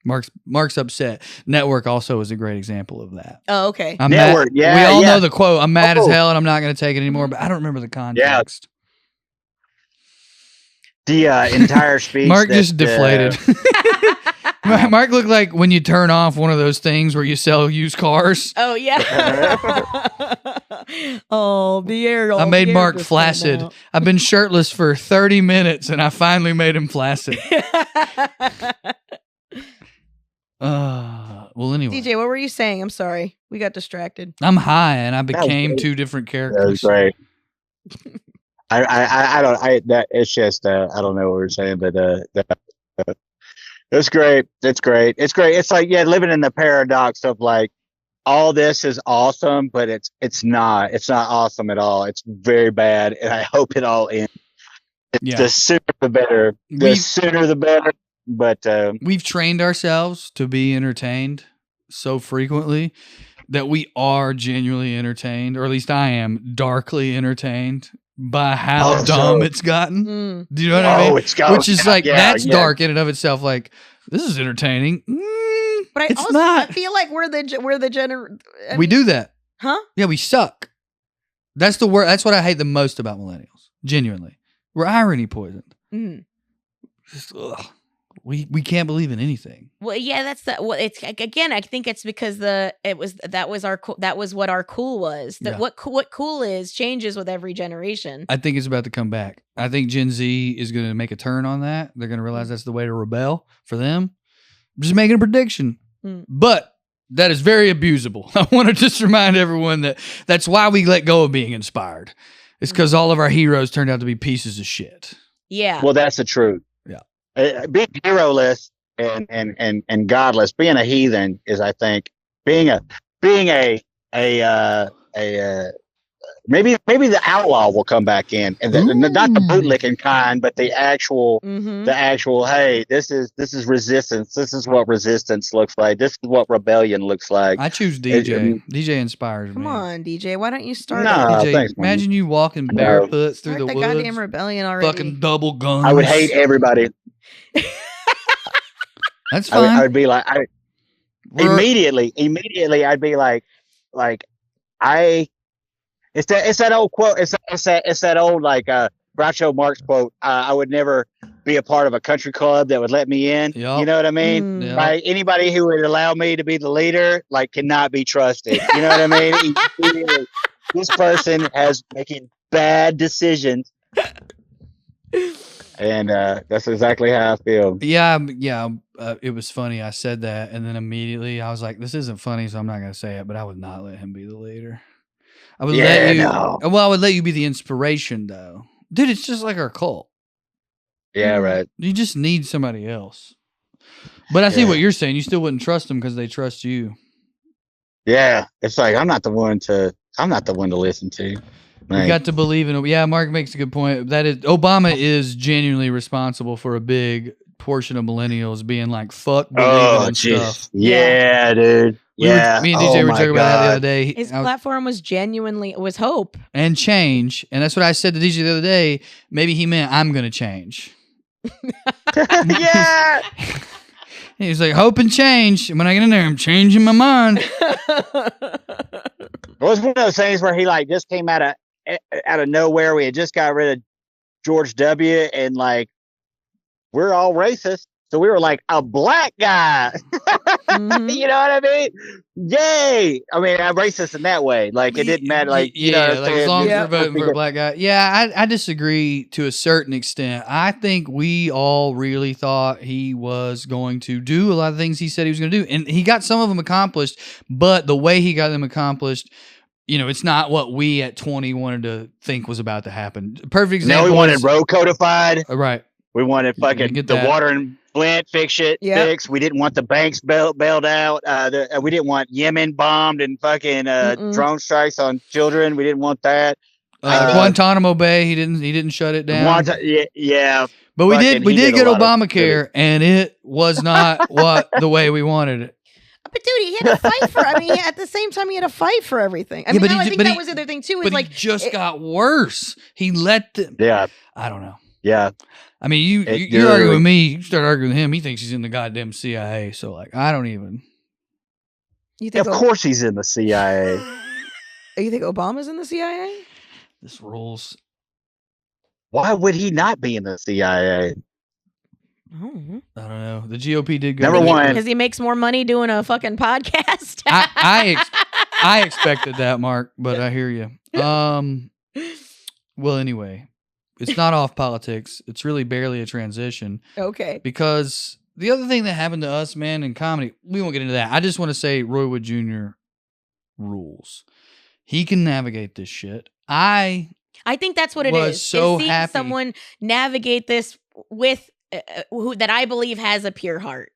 Mark's upset. Network also is a great example of that. Oh, okay. I'm Network, mad. yeah, We all yeah. know the quote. I'm mad as Oh. hell and I'm not going to take it anymore, but I don't remember the context. The entire speech. Mark that, just deflated. Mark looked like when you turn off one of those things where you sell used cars. Oh yeah. Oh, the air. I made the air Mark just came flaccid. out. I've been shirtless for 30 minutes and I finally made him flaccid. Well, anyway. DJ, what were you saying? I'm sorry. We got distracted. I'm high and I was became great. two different That was characters. great. I don't. That it's just. I don't know what we're saying, but it's great. It's great. It's great. It's like living in the paradox of like all this is awesome, but it's not. It's not awesome at all. It's very bad, and I hope it all ends. The sooner the better. The sooner the better. But we've trained ourselves to be entertained so frequently that we are genuinely entertained, or at least I am darkly entertained by how dumb it's gotten. Do you know what I mean? It's got, which is like that's dark in and of itself. Like this is entertaining, but it's not. I feel like we're the we do that, huh? Yeah, we suck. That's the word. That's what I hate the most about millennials. Genuinely, we're irony poisoned. Just, we can't believe in anything. Well, yeah, that's the. Well, it's again. I think it's because that was what our cool was. What cool is changes with every generation. I think it's about to come back. I think Gen Z is going to make a turn on that. They're going to realize that's the way to rebel for them. I'm just making a prediction, but that is very abusable. I want to just remind everyone that's why we let go of being inspired. It's because all of our heroes turned out to be pieces of shit. Yeah. Well, that's the truth. Being hero-less and godless, being a heathen is, I think, being a maybe the outlaw will come back in, and not the bootlicking kind, but the actual hey, this is resistance. This is what resistance looks like. This is what rebellion looks like. I choose DJ. DJ inspires me. Come on, DJ. Why don't you start? No, DJ, thanks, imagine you walking barefoot through the woods. Goddamn rebellion already. Fucking double guns. I would hate everybody. That's fine. I would be like, immediately, I'd be like, it's that old quote. It's that old like Groucho Marx quote. I would never be a part of a country club that would let me in. Yep. You know what I mean? Yep. Like anybody who would allow me to be the leader, like cannot be trusted. You know what I mean? This person has making bad decisions. And that's exactly how I feel. Yeah. It was funny. I said that, and then immediately I was like, "This isn't funny," so I'm not going to say it. But I would not let him be the leader. I would let you. No. Well, I would let you be the inspiration, though, dude. It's just like our cult. Yeah, right. You just need somebody else. But I see what you're saying. You still wouldn't trust them because they trust you. Yeah, it's like I'm not the one to listen to. You got to believe in it. Yeah, Mark makes a good point. That is, Obama is genuinely responsible for a big portion of millennials being like, fuck believing in stuff. Yeah, dude. Yeah. Me and DJ were talking about that the other day. His platform was was hope. And change. And that's what I said to DJ the other day. Maybe he meant I'm going to change. Yeah. He was like, hope and change. And when I get in there, I'm changing my mind. It was one of those things where he like just came out of nowhere. We had just got rid of George W. and like we're all racist, so we were like a black guy. Mm-hmm. You know what I mean? Yay! I mean, I'm racist in that way. Like it didn't matter. Like you know, like as long as you're voting for a black guy. Yeah, I disagree to a certain extent. I think we all really thought he was going to do a lot of things he said he was going to do, and he got some of them accomplished. But the way he got them accomplished, you know, it's not what we at 20 wanted to think was about to happen. Perfect example. No, we wanted road codified. Right. We wanted fucking the water and Flint fixed. We didn't want the banks bailed out. We didn't want Yemen bombed and fucking drone strikes on children. We didn't want that. Guantanamo Bay, he didn't shut it down. Yeah. But we did get Obamacare, and it was not the way we wanted it. But dude, he had to fight for. I mean, at the same time, he had to fight for everything. I think that was the other thing too. But it just got worse. He let them. Yeah. I don't know. Yeah. I mean, you argue with me, you start arguing with him, he thinks he's in the goddamn CIA. So, like, I don't even. You think Of course he's in the CIA. You think Obama's in the CIA? This rules. Why would he not be in the CIA? I don't know. The GOP did go. Number one. Because he makes more money doing a fucking podcast. I expected that, Mark, but I hear you. Well, anyway, it's not off politics. It's really barely a transition. Okay. Because the other thing that happened to us, man, in comedy, we won't get into that. I just want to say Roy Wood Jr. rules. He can navigate this shit. I think that's what it was is. So seeing happy someone navigate this with who that I believe has a pure heart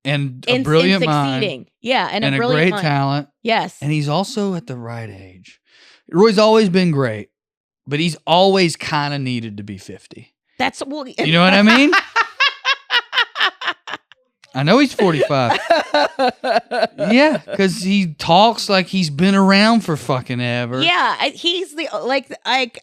and a brilliant mind. Yeah, and a great mind. talent. Yes, and he's also at the right age. Roy's always been great, but he's always kind of needed to be 50. That's well, you know what I mean? I know he's 45. Yeah, because he talks like he's been around for fucking ever. Yeah, he's the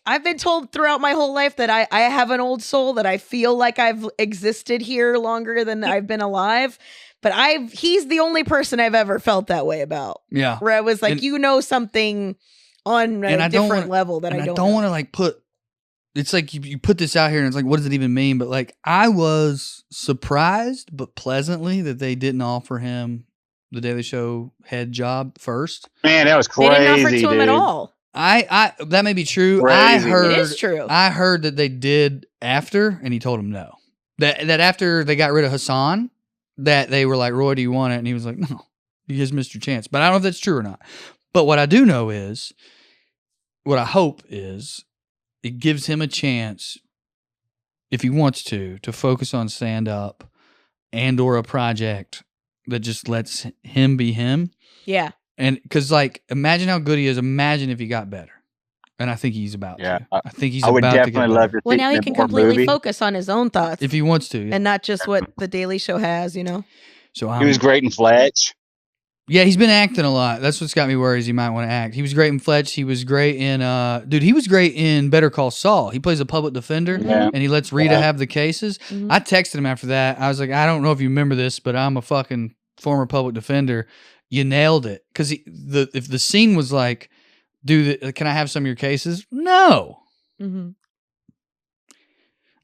I've been told throughout my whole life that I have an old soul, that I feel like I've existed here longer than I've been alive. But he's the only person I've ever felt that way about. Yeah, where I was like, something on a different level that I don't want to like put. It's like you put this out here and it's like, what does it even mean? But like, I was surprised, but pleasantly, that they didn't offer him the Daily Show head job first. Man, that was crazy. They didn't offer it to him at all. That may be true. Crazy. It is true. I heard that they did after, and he told him no. That after they got rid of Hassan, that they were like, Roy, do you want it? And he was like, no, you just missed your chance. But I don't know if that's true or not. But what I do know is, what I hope is, it gives him a chance, if he wants to focus on stand-up and or a project that just lets him be him. Yeah. And because, like, imagine how good he is. Imagine if he got better. And I think he's about to. I think he's about to get better. I would definitely love to see now he can completely focus on his own thoughts. If he wants to. Yeah. And not just what the Daily Show has, So he was great in Fletch. Yeah, he's been acting a lot. That's what's got me worried, is he might want to act. He was great in Fletch. He was great in he was great in Better Call Saul. He plays a public defender, and he lets Rita have the cases. Mm-hmm. I texted him after that. I was like, I don't know if you remember this, but I'm a fucking former public defender. You nailed it. Because if the scene was like, can I have some of your cases? No. Mm-hmm.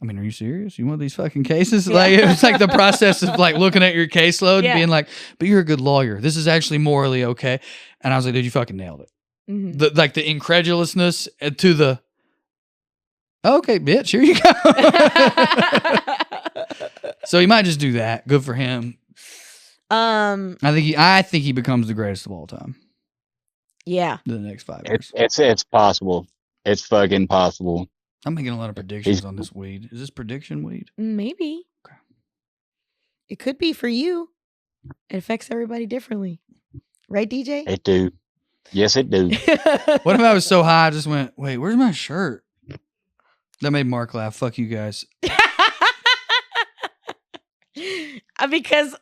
I mean, are you serious? You want these fucking cases? Yeah. Like, it was like the process of like looking at your caseload and being like, but you're a good lawyer. This is actually morally okay. And I was like, dude, you fucking nailed it. Mm-hmm. The incredulousness to the, okay, bitch, here you go. So he might just do that. Good for him. I think he becomes the greatest of all time. Yeah. In the next 5 years. It's possible. It's fucking possible. I'm making a lot of predictions on this weed. Is this prediction weed? Maybe. Okay. It could be for you. It affects everybody differently. Right, DJ? It do. Yes, it do. What if I was so high I just went, wait, where's my shirt? That made Mark laugh. Fuck you guys. Because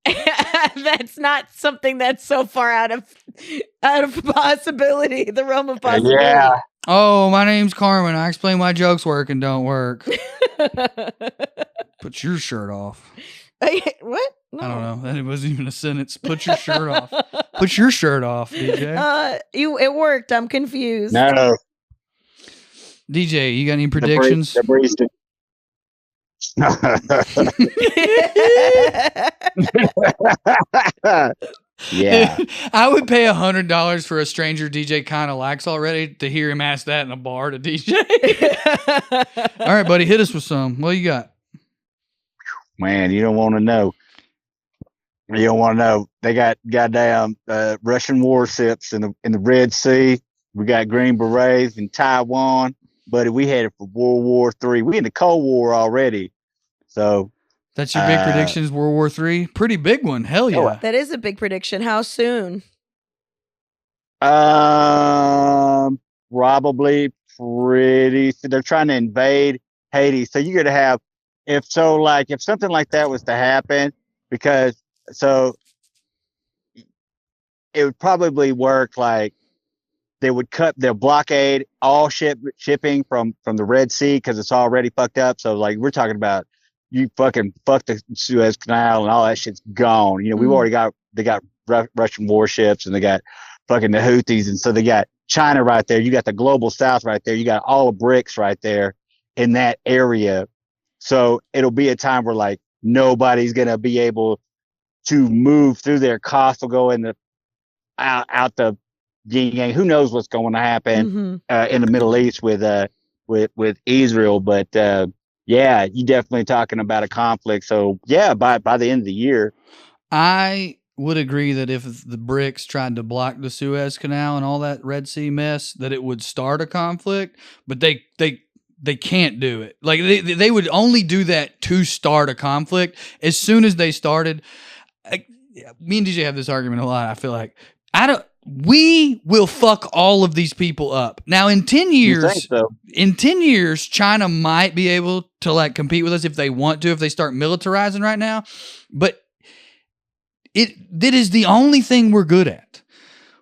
that's not something that's so far out of possibility, the realm of possibility. Yeah. Oh, my name's Carmen. I explain why jokes work and don't work. Put your shirt off. What? No. I don't know. That wasn't even a sentence. Put your shirt off. Put your shirt off, DJ. It worked. I'm confused. No. DJ, you got any predictions? The breeze Yeah. I would pay $100 for a stranger DJ kind of likes already to hear him ask that in a bar to DJ. All right, buddy, hit us with some. What you got? Man, you don't want to know. You don't want to know. They got goddamn Russian warships in the Red Sea. We got Green Berets in Taiwan. Buddy, we headed for World War III. We in the Cold War already. So that's your big predictions, World War III? Pretty big one. Hell yeah. That is a big prediction. How soon? Probably pretty. So they're trying to invade Haiti. So you're gonna have if something like that was to happen, it would probably work like They would cut their blockade all shipping from the Red Sea because it's already fucked up. So like we're talking about you fucking fuck the Suez Canal and all that shit's gone. You know, we've already they got Russian warships and they got fucking the Houthis, and so they got China right there. You got the global South right there. You got all the BRICS right there in that area. So it'll be a time where like nobody's gonna be able to move through there. Costs will go in the out the yin yang. Who knows what's going to happen in the Middle East with Israel? But yeah, you definitely talking about a conflict. So yeah, by the end of the year, I would agree that if the BRICS tried to block the Suez Canal and all that Red Sea mess, that it would start a conflict. But they can't do it. Like they would only do that to start a conflict. As soon as they started, me and DJ have this argument a lot. I feel like we will fuck all of these people up. Now in 10 years, China might be able to like compete with us if they want to, if they start militarizing right now. But that is the only thing we're good at.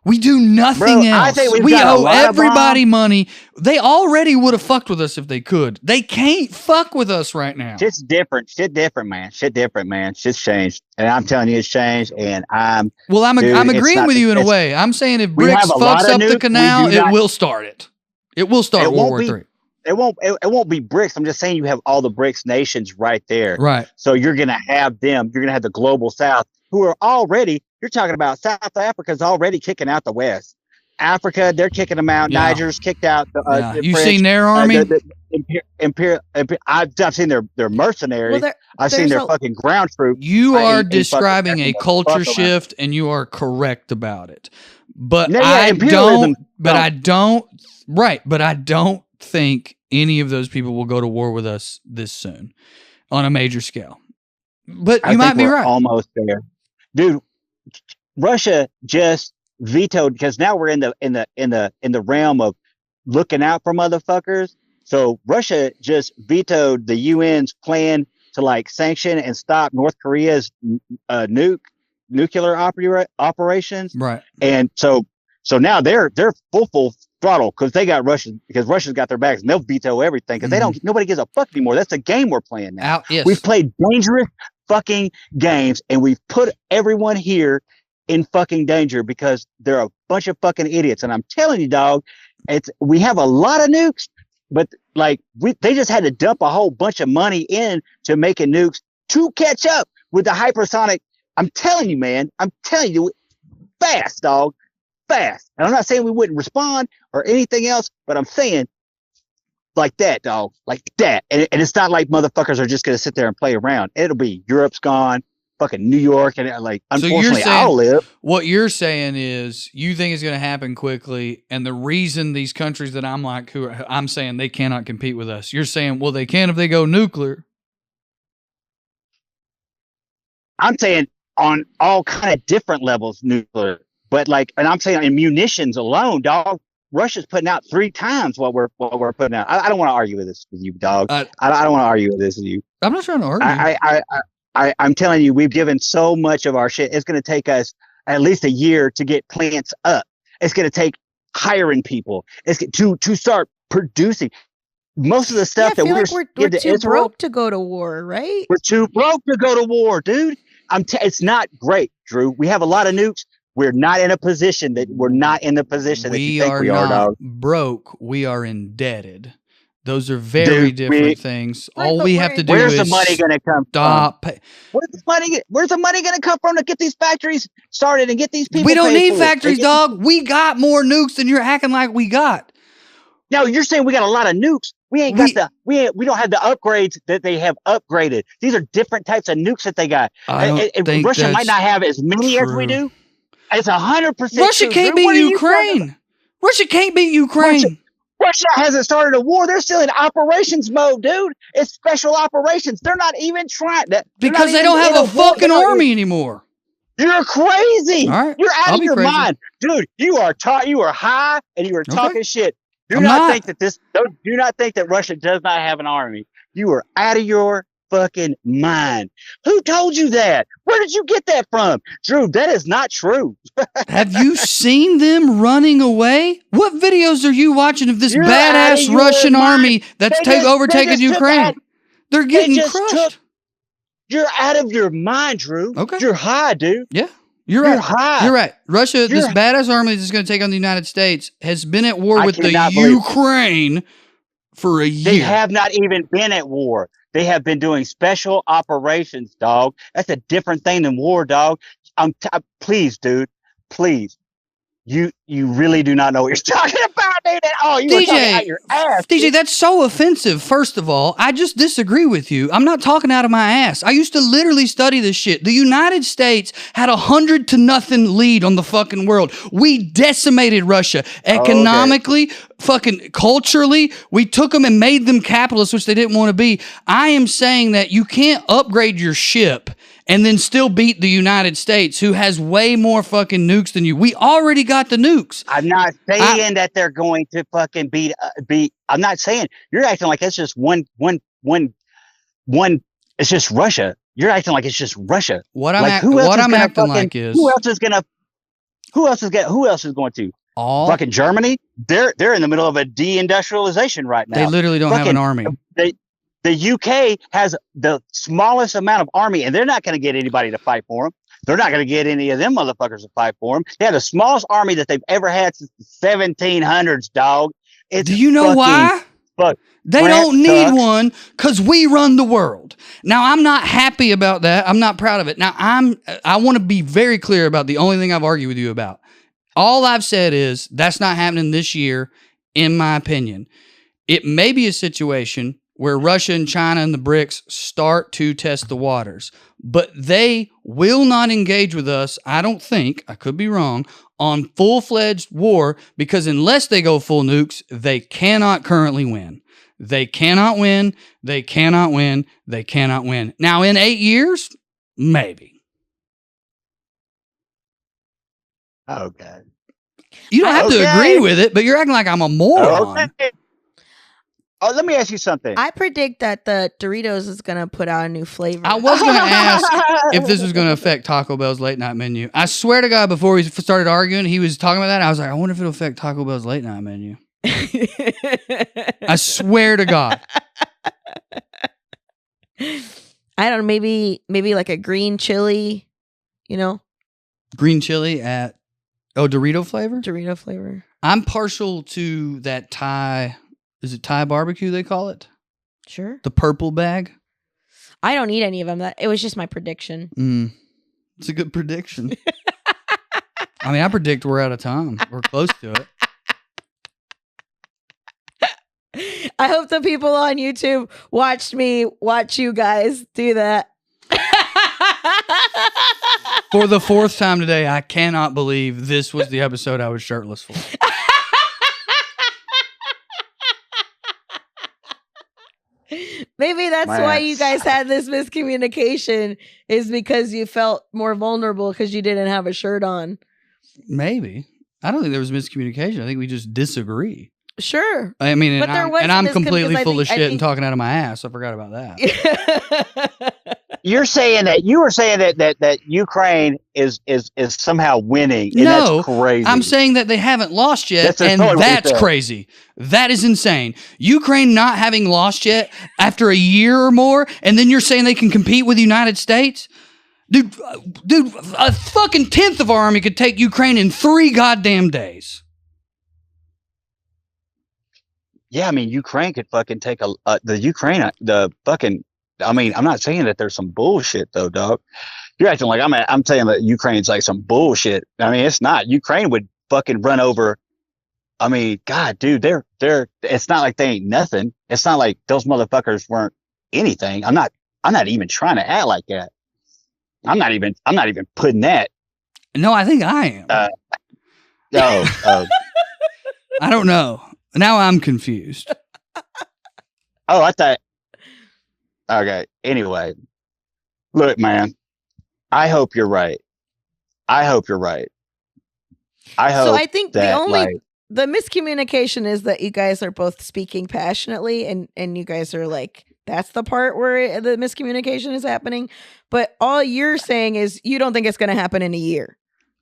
We do nothing else. We owe everybody money. They already would have fucked with us if they could. They can't fuck with us right now. Shit's different. Shit different, man. Shit's changed. And I'm telling you, it's changed. And I'm agreeing with you in a way. I'm saying if BRICS fucks up the canal, it will start it. It will start World War III. It won't be BRICS. I'm just saying you have all the BRICS nations right there. Right. So you're going to have them. You're going to have the global South who are already, you're talking about South Africa's already kicking out the West. Africa, they're kicking them out. Yeah. Niger's kicked out. The you French, seen their army? I've seen their mercenaries. Well, I've seen their fucking ground troops. You are describing a culture shift, and you are correct about it. But I don't think any of those people will go to war with us this soon on a major scale. But you might be right. Almost there, dude. Russia just vetoed, because now we're in the realm of looking out for motherfuckers. So Russia just vetoed the UN's plan to like sanction and stop North Korea's nuclear operations. Right. And so now they're full throttle because Russia's got their backs and they'll veto everything because nobody gives a fuck anymore. That's the game we're playing now. Yes. We've played dangerous fucking games and we've put everyone here in fucking danger because they're a bunch of fucking idiots. And I'm telling you, dog, we have a lot of nukes, but like they just had to dump a whole bunch of money in to making nukes to catch up with the hypersonic. I'm telling you, man, fast, dog, fast. And I'm not saying we wouldn't respond or anything else, but I'm saying like that, dog, like that. And it's not like motherfuckers are just going to sit there and play around. It'll be Europe's gone. Fucking New York, and like unfortunately I'll live. What you're saying is you think it's going to happen quickly, and the reason these countries that I'm saying they cannot compete with us. You're saying, well, they can if they go nuclear. I'm saying on all kind of different levels nuclear, but like, and I'm saying in munitions alone, dog. Russia's putting out 3 times what we're putting out. I don't want to argue with this with you, dog. I don't want to argue with this with you. I'm not trying to argue. I'm telling you, we've given so much of our shit. It's going to take us at least a year to get plants up. It's going to take hiring people. It's to start producing most of the stuff that we're too Israel, broke to go to war, right? We're too broke to go to war, dude. It's not great, Drew. We have a lot of nukes. We're not in a position that we think we are, dog. Broke. We are indebted. Those are very different things. All we have to do is the money going to come stop. Where's the money going to come from to get these factories started and get these people? We don't need factories, dog. We got more nukes than you're acting like we got. No, you're saying we got a lot of nukes. We ain't got we don't have the upgrades that they have upgraded. These are different types of nukes that they got. Russia might not have as many as we do. It's 100%. Russia can't beat Ukraine. Russia can't beat Ukraine. Russia hasn't started a war. They're still in operations mode, dude. It's special operations. They're not even trying to. Because they don't have a fucking army anymore. You're crazy. All right. You're out of your mind. Dude, you are high and you are talking shit. Do not think that Russia does not have an army. You are out of your fucking mind. Who told you that? Where did you get that from? Drew, that is not true. Have you seen them running away? What videos are you watching of this You're out of badass your Russian mind. army that's They overtaken just took Ukraine? out- They're getting just crushed. You're out of your mind, Drew. Okay. You're high, dude. Yeah, you're You're right. high. You're right. Russia, this You're- badass army that's going to take on the United States, has been at war I with the cannot believe it. Ukraine for a year. They have not even been at war. They have been doing special operations, dog. That's a different thing than war, dog. Please, dude. Please. You really do not know what you're talking about, dude. Oh, you were talking out your ass. DJ, that's so offensive. First of all, I just disagree with you. I'm not talking out of my ass. I used to literally study this shit. The United States had 100-0 lead on the fucking world. We decimated Russia economically, fucking culturally. We took them and made them capitalists, which they didn't want to be. I am saying that you can't upgrade your ship and then still beat the United States, who has way more fucking nukes than you. We already got the nukes. I'm not saying that they're going to fucking beat. I'm not saying you're acting like it's just one. It's just Russia. You're acting like it's just Russia. What I'm acting like is who else is going to all fucking Germany? They're in the middle of a deindustrialization right now. They literally don't have an army. The UK has the smallest amount of army, and they're not going to get anybody to fight for them. They're not going to get any of them motherfuckers to fight for them. They have the smallest army that they've ever had since the 1700s, dog. Do you know why? They don't need one because we run the world. Now, I'm not happy about that. I'm not proud of it. Now, I want to be very clear about the only thing I've argued with you about. All I've said is that's not happening this year, in my opinion. It may be a situation where Russia and China and the BRICS start to test the waters. But they will not engage with us, I don't think, I could be wrong, on full-fledged war, because unless they go full nukes, they cannot currently win. They cannot win, they cannot win, they cannot win. Now, in 8 years, maybe. Okay. You don't have to agree with it, but you're acting like I'm a moron. Okay. Oh, let me ask you something. I predict that the Doritos is going to put out a new flavor. I was going to ask if this was going to affect Taco Bell's late night menu. I swear to God, before we started arguing, he was talking about that. I was like, I wonder if it'll affect Taco Bell's late night menu. I swear to God. I don't know, maybe like a green chili, Green chili at Dorito flavor? Dorito flavor. I'm partial to that Thai. Is it Thai barbecue they call it? Sure. The purple bag? I don't eat any of them. It was just my prediction. It's a good prediction. I mean, I predict we're out of time. We're close to it. I hope the people on YouTube watch you guys do that. For the fourth time today, I cannot believe this was the episode I was shirtless for. Maybe that's why you guys had this miscommunication, is because you felt more vulnerable because you didn't have a shirt on. Maybe. I don't think there was miscommunication. I think we just disagree. Sure. I mean, But I'm completely full of shit and talking out of my ass. I forgot about that. You were saying that Ukraine is somehow winning. And No, that's crazy. I'm saying that they haven't lost yet, and that's crazy. That is insane. Ukraine not having lost yet after a year or more, and then you're saying they can compete with the United States? Dude, a fucking tenth of our army could take Ukraine in 3 goddamn days. Yeah, I mean, Ukraine could fucking take the fucking. I mean, I'm not saying that there's some bullshit though, dog. You're acting like I'm saying that Ukraine's like some bullshit. I mean, it's not. Ukraine would fucking run over. I mean, God, dude, they're. It's not like they ain't nothing. It's not like those motherfuckers weren't anything. I'm not even trying to act like that. I'm not even putting that. No, I think I am. I don't know. Now I'm confused. I thought. Okay. Anyway, look, man. I hope you're right. I hope. So I think the miscommunication is that you guys are both speaking passionately, and you guys are like That's the part where the miscommunication is happening. But all you're saying is you don't think it's going to happen in a year.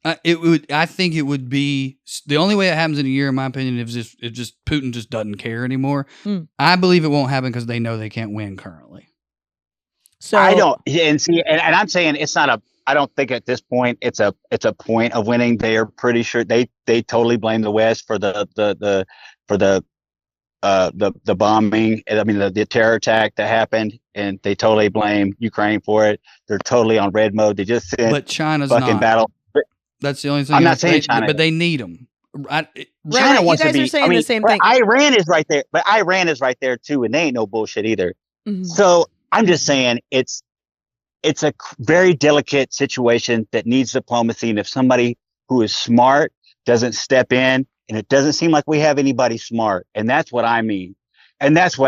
I think it would be the only way it happens in a year, in my opinion, is if just Putin just doesn't care anymore. I believe it won't happen because they know they can't win currently. So I don't, and see, and I'm saying it's not a. I don't think at this point it's a point of winning. They are pretty sure they totally blame the West for the bombing. I mean the terror attack that happened, and they totally blame Ukraine for it. They're totally on red mode. They just sent but China's fucking not. battle. That's the only thing. I'm not saying China, but they need them. China wants you guys to be. Are saying the same thing. Iran is right there, but Iran is right there too, and they ain't no bullshit either. Mm-hmm. So I'm just saying it's a very delicate situation that needs diplomacy, and if somebody who is smart doesn't step in, and it doesn't seem like we have anybody smart, and that's what I mean. And that's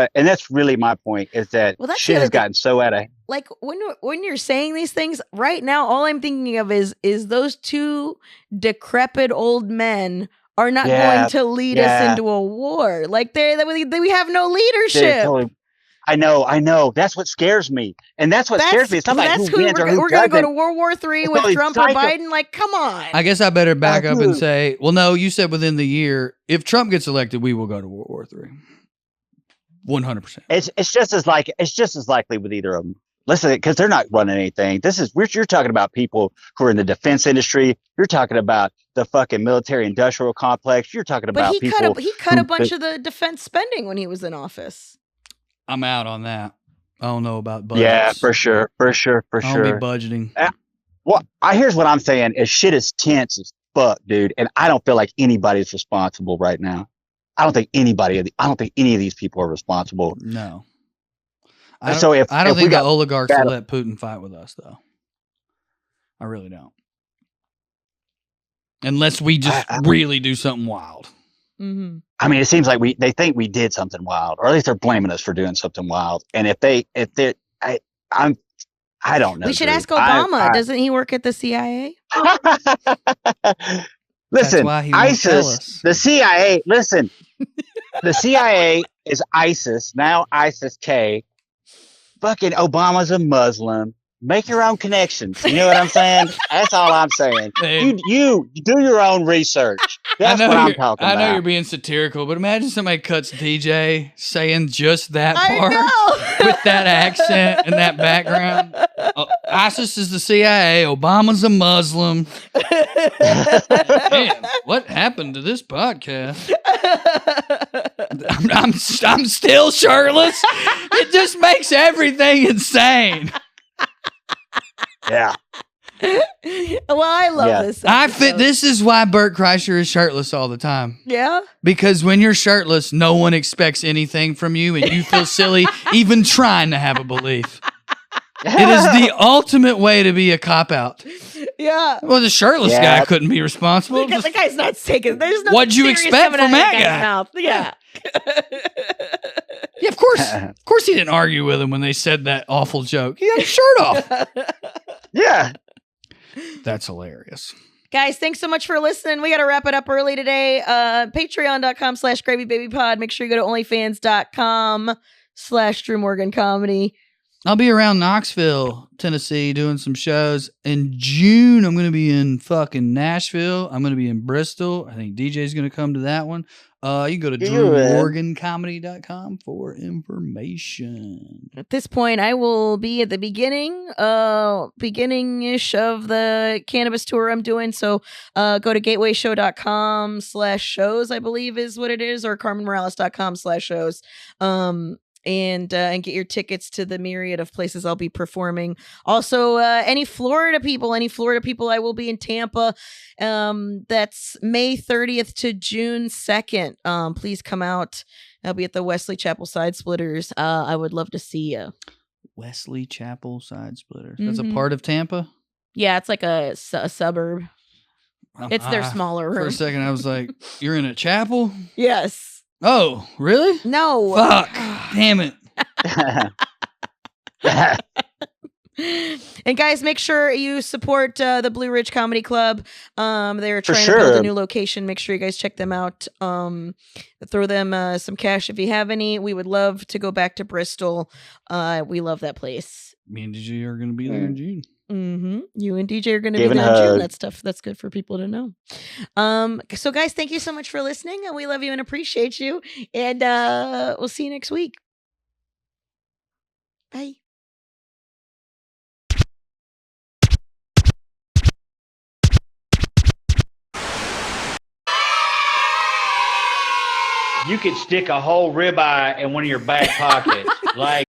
really my point is that shit has gotten so out of. Like when you're saying these things right now, all I'm thinking of is those two decrepit old men are not going to lead us into a war. Like we have no leadership. Totally, I know. That's what scares me, and that's what scares me. It's not like who wins or who we're going to go to World War III with Trump or Biden. Like, come on. I guess I better back up and say, well, no, you said within the year. If Trump gets elected, we will go to World War III. 100%. It's just as likely with either of them. Listen, because they're not running anything. You're talking about people who are in the defense industry. You're talking about the fucking military industrial complex. You're talking about people. He cut a bunch of the defense spending when he was in office. I'm out on that. I don't know about budgets. Yeah, for sure. I don't be budgeting. Here's what I'm saying is shit is tense as fuck, dude. And I don't feel like anybody's responsible right now. I don't think any of these people are responsible. No. I don't think the oligarchs will let Putin fight with us, though. I really don't. Unless we just really do something wild. Mm-hmm. I mean, it seems like they think we did something wild, or at least they're blaming us for doing something wild. And I don't know. We should ask Obama. Doesn't he work at the CIA? Listen, ISIS, the CIA. Listen, the CIA is ISIS now. ISIS-K. Fucking Obama's a Muslim. Make your own connections. You know what I'm saying? That's all I'm saying. You do your own research. That's what I'm talking about. I know you're being satirical, but imagine somebody cuts DJ saying just that part with that accent and that background. ISIS is the CIA. Obama's a Muslim. Man, what happened to this podcast? I'm still shirtless. It just makes everything insane. Yeah. Well, I love this. This is why Bert Kreischer is shirtless all the time. Yeah. Because when you're shirtless, no one expects anything from you, and you feel silly even trying to have a belief. It is the ultimate way to be a cop-out. Yeah. Well, the shirtless guy couldn't be responsible. Because the guy's not taking. There's no. What'd you expect from that guy? Mouth. Yeah. Yeah, of course. Of course, he didn't argue with him when they said that awful joke. He had his shirt off. Yeah. That's hilarious. Guys, thanks so much for listening. We got to wrap it up early today. Patreon.com/gravybabypod. Make sure you go to onlyfans.com/Drew Morgan Comedy. I'll be around Knoxville, Tennessee, doing some shows. In June, I'm going to be in fucking Nashville. I'm going to be in Bristol. I think DJ's going to come to that one. You can go to drewmorgancomedy.com for information. At this point, I will be at the beginning-ish of the cannabis tour I'm doing. So go to gatewayshow.com/shows, I believe is what it is, or carmenmorales.com/shows. And get your tickets to the myriad of places I'll be performing. Also, any Florida people, I will be in Tampa. That's May 30th to June 2nd. Please come out. I'll be at the Wesley Chapel Side Splitters. I would love to see you. Wesley Chapel Side Splitters. That's a part of Tampa? Yeah, it's like a suburb. It's their smaller room. For a second, I was like, you're in a chapel? Yes. Oh, really? No. Fuck. Damn it. And guys, make sure you support the Blue Ridge Comedy Club. They're For trying to build sure. a new location. Make sure you guys check them out. Throw them some cash if you have any. We would love to go back to Bristol. We love that place. Me and DJ are going to be there in June. Mm-hmm. You and DJ are going to be Giving there in a June. hug. That's stuff that's good for people to know. So guys, thank you so much for listening. And we love you and appreciate you. And we'll see you next week. Bye. You could stick a whole ribeye in one of your back pockets. Like,